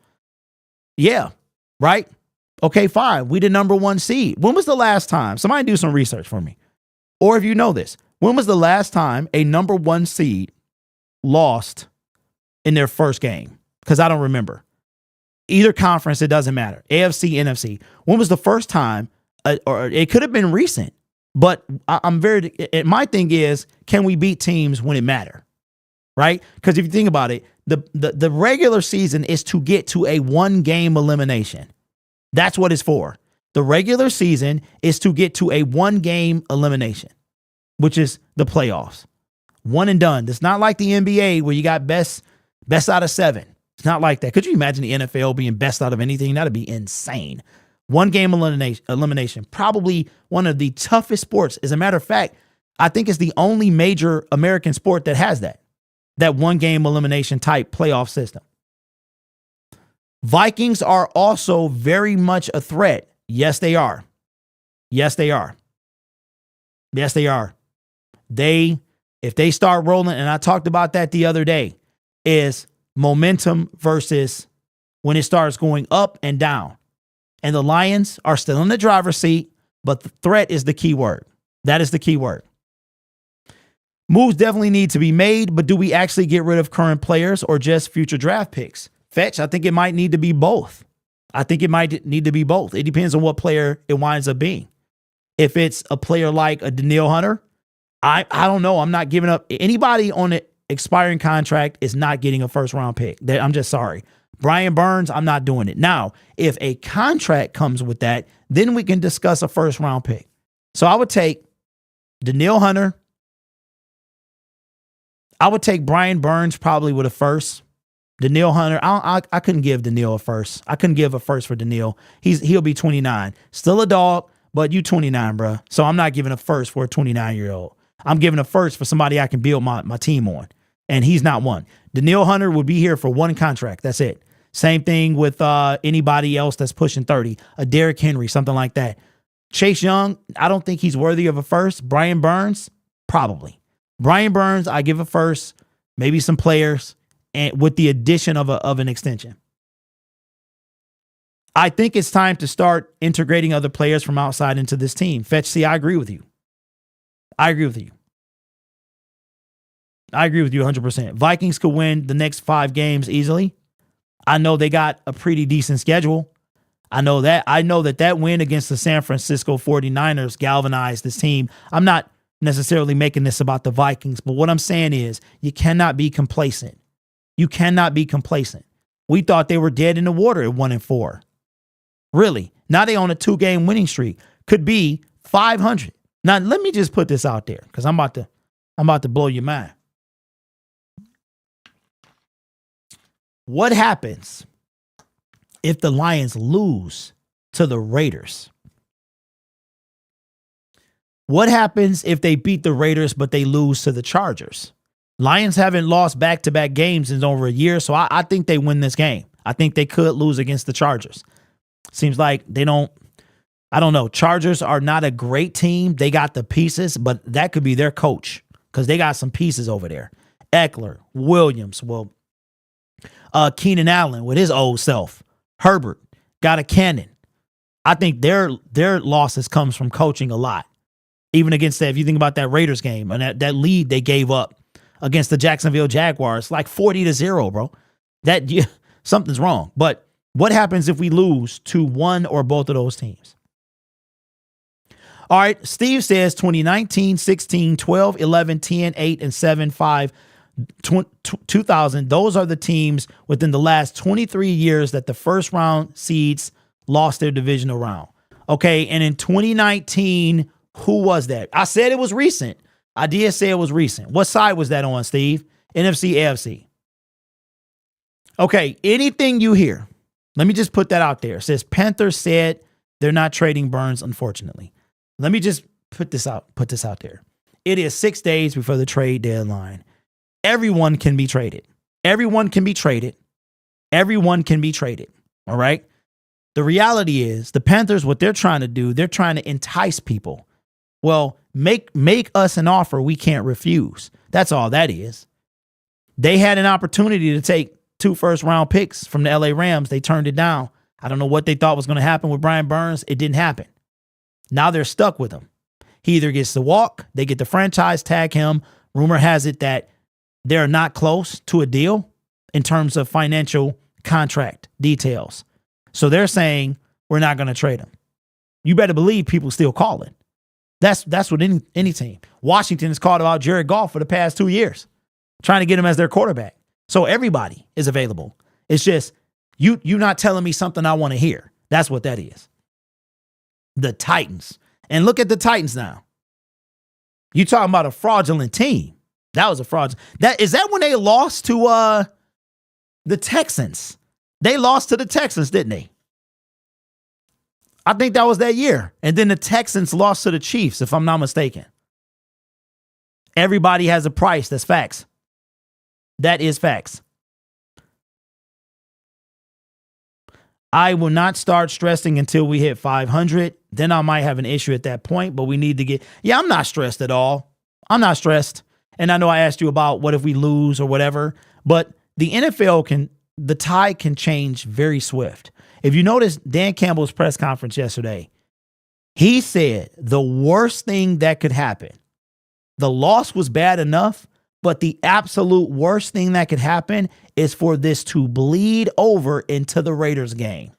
Yeah, right? Okay, fine. We the number 1 seed. When was the last time? Somebody do some research for me. Or if you know this, when was the last time a number 1 seed lost in their first game? Because I don't remember. Either conference, it doesn't matter. AFC, NFC. When was the first time, or it could have been recent, but my thing is, can we beat teams when it matters? Right? Because if you think about it, the regular season is to get to a 1-game elimination. That's what it's for. The regular season is to get to a 1-game elimination, which is the playoffs. One and done. It's not like the NBA where you got best out of 7. It's not like that. Could you imagine the NFL being best out of anything? That'd be insane. 1-game elimination. Probably one of the toughest sports. As a matter of fact, I think it's the only major American sport that has that 1-game elimination type playoff system. Vikings are also very much a threat. Yes, they are. Yes, they are. Yes, they are. If they start rolling, and I talked about that the other day, is momentum versus when it starts going up and down. And the Lions are still in the driver's seat, but the threat is the key word. That is the key word. Moves definitely need to be made, but do we actually get rid of current players or just future draft picks? Fetch, I think it might need to be both. I think it might need to be both. It depends on what player it winds up being. If it's a player like a Danielle Hunter, I don't know. I'm not giving up. Anybody on an expiring contract is not getting a first-round pick. I'm just sorry. Brian Burns, I'm not doing it. Now, if a contract comes with that, then we can discuss a first-round pick. So I would take Danielle Hunter. I would take Brian Burns probably with a first. Danielle Hunter, I couldn't give Danielle a first. I couldn't give a first for Danielle. He'll be 29. Still a dog, but you 29, bro. So I'm not giving a first for a 29-year-old. I'm giving a first for somebody I can build my team on. And he's not one. Danielle Hunter would be here for 1 contract. That's it. Same thing with anybody else that's pushing 30. A Derrick Henry, something like that. Chase Young, I don't think he's worthy of a first. Brian Burns, probably. Brian Burns, I give a first. Maybe some players. And with the addition of an extension. I think it's time to start integrating other players from outside into this team. Fetch, see, I agree with you. I agree with you. I agree with you 100%. Vikings could win the next 5 games easily. I know they got a pretty decent schedule. I know that. I know that win against the San Francisco 49ers galvanized this team. I'm not necessarily making this about the Vikings, but what I'm saying is you cannot be complacent. You cannot be complacent. We thought they were dead in the water at 1-4. Really. Now they on a 2-game winning streak. Could be 500. Now let me just put this out there because I'm about to blow your mind. What happens if the Lions lose to the Raiders? What happens if they beat the Raiders but they lose to the Chargers? Lions haven't lost back-to-back games in over a year, so I think they win this game. I think they could lose against the Chargers. Seems like they don't, I don't know. Chargers are not a great team. They got the pieces, but that could be their coach because they got some pieces over there. Eckler, Williams, Keenan Allen with his old self. Herbert got a cannon. I think their losses comes from coaching a lot. Even against that, if you think about that Raiders game and that lead they gave up against the Jacksonville Jaguars, like 40-0, bro. Something's wrong. But what happens if we lose to one or both of those teams? All right, Steve says 2019, 16, 12, 11, 10, 8, and 7, 5, 2000. Those are the teams within the last 23 years that the first round seeds lost their divisional round. Okay, and in 2019, who was that? I said it was recent. I did say it was recent. What side was that on, Steve? NFC, AFC. Okay, anything you hear, let me just put that out there. It says Panthers said they're not trading Burns, unfortunately. Let me just put this out there. It is 6 days before the trade deadline. Everyone can be traded. Everyone can be traded. Everyone can be traded. All right? The reality is the Panthers, what they're trying to do, they're trying to entice people. Well, make us an offer we can't refuse. That's all that is. They had an opportunity to take 2 first-round picks from the LA Rams. They turned it down. I don't know what they thought was going to happen with Brian Burns. It didn't happen. Now they're stuck with him. He either gets to walk, they get the franchise tag him. Rumor has it that they're not close to a deal in terms of financial contract details. So they're saying, we're not going to trade him. You better believe people still calling. That's what any team. Washington has called about Jared Goff for the past 2 years, trying to get him as their quarterback. So everybody is available. It's just you not telling me something I want to hear. That's what that is. The Titans. And look at the Titans now. You talking about a fraudulent team. That was a fraud. Is that when they lost to the Texans? They lost to the Texans, didn't they? I think that was that year. And then the Texans lost to the Chiefs, if I'm not mistaken. Everybody has a price. That's facts. That is facts. I will not start stressing until we hit 500. Then I might have an issue at that point, but we need to get... Yeah, I'm not stressed at all. I'm not stressed. And I know I asked you about what if we lose or whatever, but the NFL the tide can change very swift. If you notice Dan Campbell's press conference yesterday, he said the worst thing that could happen, the loss was bad enough, but the absolute worst thing that could happen is for this to bleed over into the Raiders game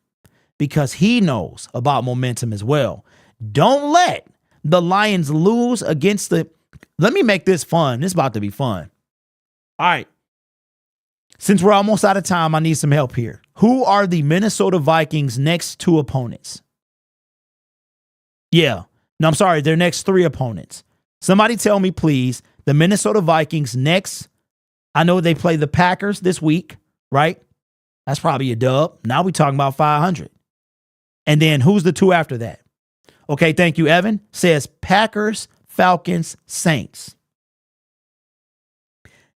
because he knows about momentum as well. Don't let the Lions lose against let me make this fun. This is about to be fun. All right. Since we're almost out of time, I need some help here. Who are the Minnesota Vikings' next 2 opponents? Yeah. No, I'm sorry. Their next 3 opponents. Somebody tell me, please, the Minnesota Vikings next. I know they play the Packers this week, right? That's probably a dub. Now we're talking about 500. And then who's the 2 after that? Okay, thank you, Evan. Says Packers, Falcons, Saints.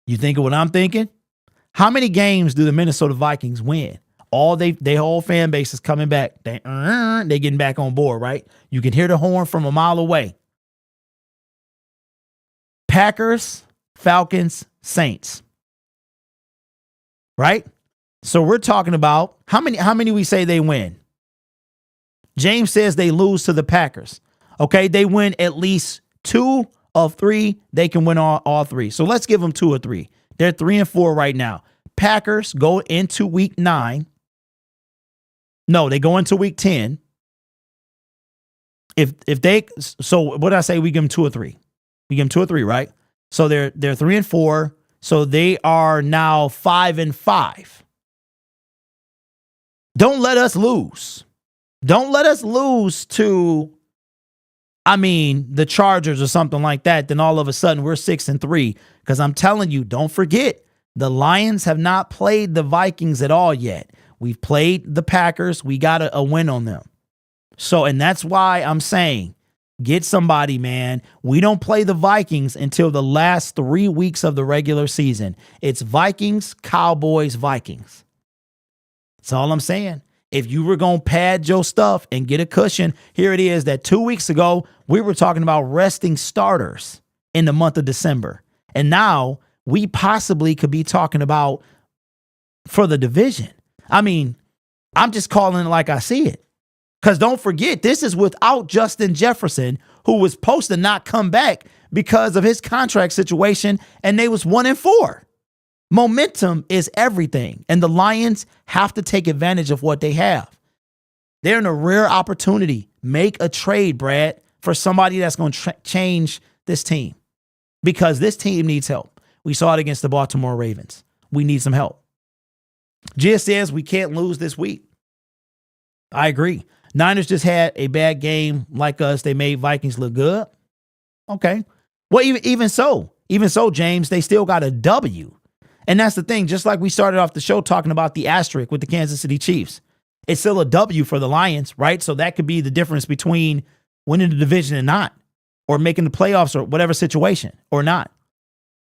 You think of what I'm thinking? How many games do the Minnesota Vikings win? Their whole fan base is coming back. They getting back on board, right? You can hear the horn from a mile away. Packers, Falcons, Saints. Right? So we're talking about how many we say they win. James says they lose to the Packers. Okay, they win at least 2 of 3, they can win all 3. So let's give them 2 or 3. They're 3-4 right now. Packers go into week 9. No, they go into week 10. So what did I say? We give them 2 or 3. We give them 2 or 3, right? So they're 3-4. So they are now 5-5. Don't let us lose. Don't let us lose to, the Chargers or something like that. Then all of a sudden we're 6-3. Because I'm telling you, don't forget, the Lions have not played the Vikings at all yet. We've played the Packers. We got a win on them. So, and that's why I'm saying, get somebody, man. We don't play the Vikings until the last 3 weeks of the regular season. It's Vikings, Cowboys, Vikings. That's all I'm saying. If you were going to pad your stuff and get a cushion, here it is that 2 weeks ago, we were talking about resting starters in the month of December. And now we possibly could be talking about for the division. I'm just calling it like I see it. Because don't forget, this is without Justin Jefferson, who was supposed to not come back because of his contract situation, and they was 1-4. Momentum is everything, and the Lions have to take advantage of what they have. They're in a rare opportunity. Make a trade, Brad, for somebody that's going to change this team, because this team needs help. We saw it against the Baltimore Ravens. We need some help. Gia says we can't lose this week. I agree. Niners just had a bad game like us. They made Vikings look good. Okay. Well, even so, James, they still got a W. And that's the thing. Just like we started off the show talking about the asterisk with the Kansas City Chiefs, it's still a W for the Lions, right? So that could be the difference between winning the division and not, or making the playoffs or whatever situation or not.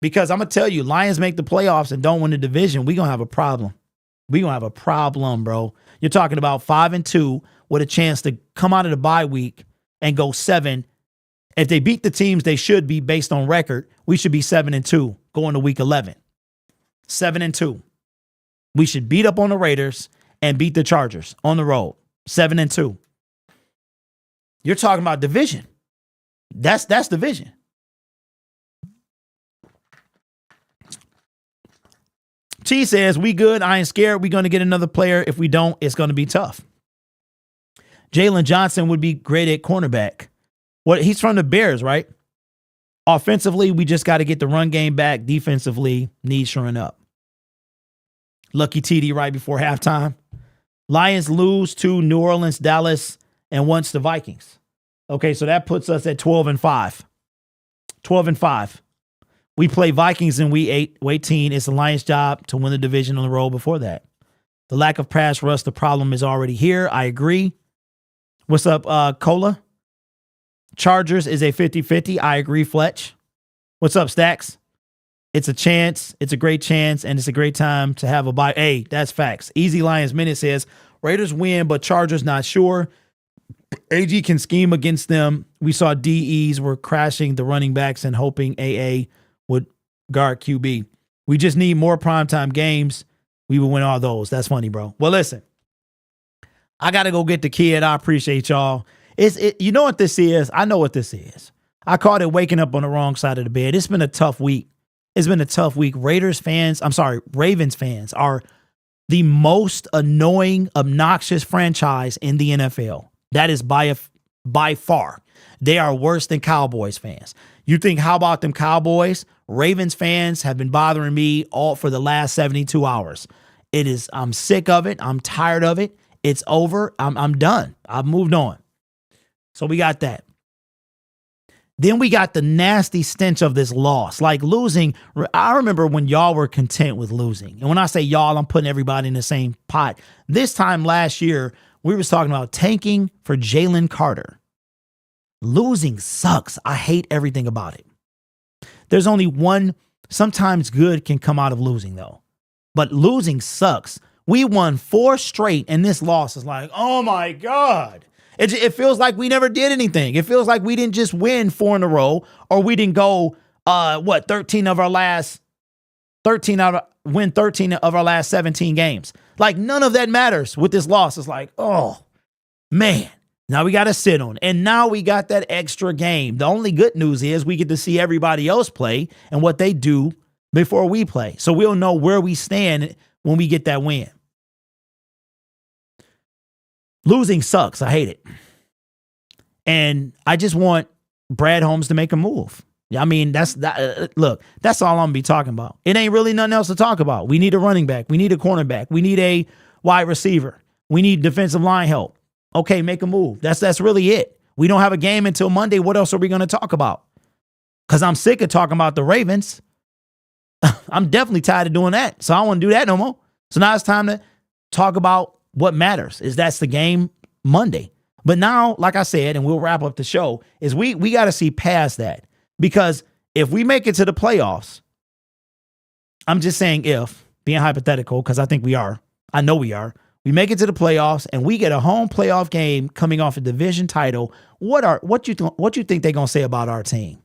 Because I'm going to tell you, Lions make the playoffs and don't win the division, we're going to have a problem. We're going to have a problem, bro. You're talking about 5-2 with a chance to come out of the bye week and go 7. If they beat the teams they should be based on record, we should be 7-2 going to week 11. 7-2. We should beat up on the Raiders and beat the Chargers on the road. 7-2. You're talking about division. That's division. T says, we good. I ain't scared. We're going to get another player. If we don't, it's going to be tough. Jalen Johnson would be great at cornerback. He's from the Bears, right? Offensively, we just got to get the run game back. Defensively, needs shoring up. Lucky TD right before halftime. Lions lose to New Orleans, Dallas, and once the Vikings. Okay, so that puts us at 12-5. 12-5. We play Vikings in week 18. It's the Lions' job to win the division on the road before that. The lack of pass rush, the problem is already here. I agree. What's up, Cola? Chargers is a 50-50. I agree, Fletch. What's up, Stacks? It's a chance. It's a great chance, and it's a great time to have a bye. Hey, that's facts. Easy Lions Minute says, Raiders win, but Chargers not sure. AG can scheme against them. We saw DEs were crashing the running backs and hoping AA would guard QB. We just need more primetime games. We will win all those. That's funny, bro. Well, listen, I got to go get the kid. I appreciate y'all. You know what this is? I know what this is. I called it waking up on the wrong side of the bed. It's been a tough week. Ravens fans are the most annoying, obnoxious franchise in the NFL. That is by far. They are worse than Cowboys fans. You think, how about them Cowboys? Ravens fans have been bothering me all for the last 72 hours. I'm sick of it. I'm tired of it. It's over. I'm done. I've moved on. So we got that. Then we got the nasty stench of this loss. Like losing. I remember when y'all were content with losing. And when I say y'all, I'm putting everybody in the same pot. This time last year, we was talking about tanking for Jalen Carter. Losing sucks. I hate everything about it. There's only one, sometimes good can come out of losing though. But losing sucks. We won 4 straight and this loss is like, oh my God. It feels like we never did anything. It feels like we didn't just win 4 in a row, or we didn't go, 13 of our last 17 games. Like none of that matters with this loss. It's like, oh man, Now we got to sit on it. And now we got that extra game. The only good news is we get to see everybody else play and what they do before we play. So we'll know where we stand when we get that win. Losing sucks. I hate it. And I just want Brad Holmes to make a move. I mean, look, that's all I'm going to be talking about. It ain't really nothing else to talk about. We need a running back. We need a cornerback. We need a wide receiver. We need defensive line help. Okay, make a move. That's really it. We don't have a game until Monday. What else are we going to talk about? Because I'm sick of talking about the Ravens. I'm definitely tired of doing that. So I don't want to do that no more. So now it's time to talk about what matters. That's the game Monday. But now, like I said, and we'll wrap up the show, is we got to see past that. Because if we make it to the playoffs, I'm just saying if, being hypothetical, because I think we are. I know we are. We make it to the playoffs and we get a home playoff game coming off a division title. What you think they're gonna say about our team?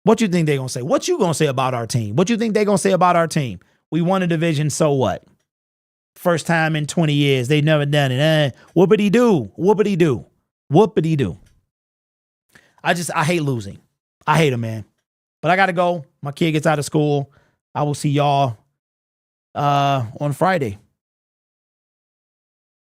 What you think they're gonna say? What you gonna say about our team? What you think they're gonna say about our team? We won a division, so what? First time in 20 years, they've never done it. Whoopity-doo, whoopity-doo, whoopity-doo. I hate losing. I hate it, man. But I gotta go. My kid gets out of school. I will see y'all on Friday.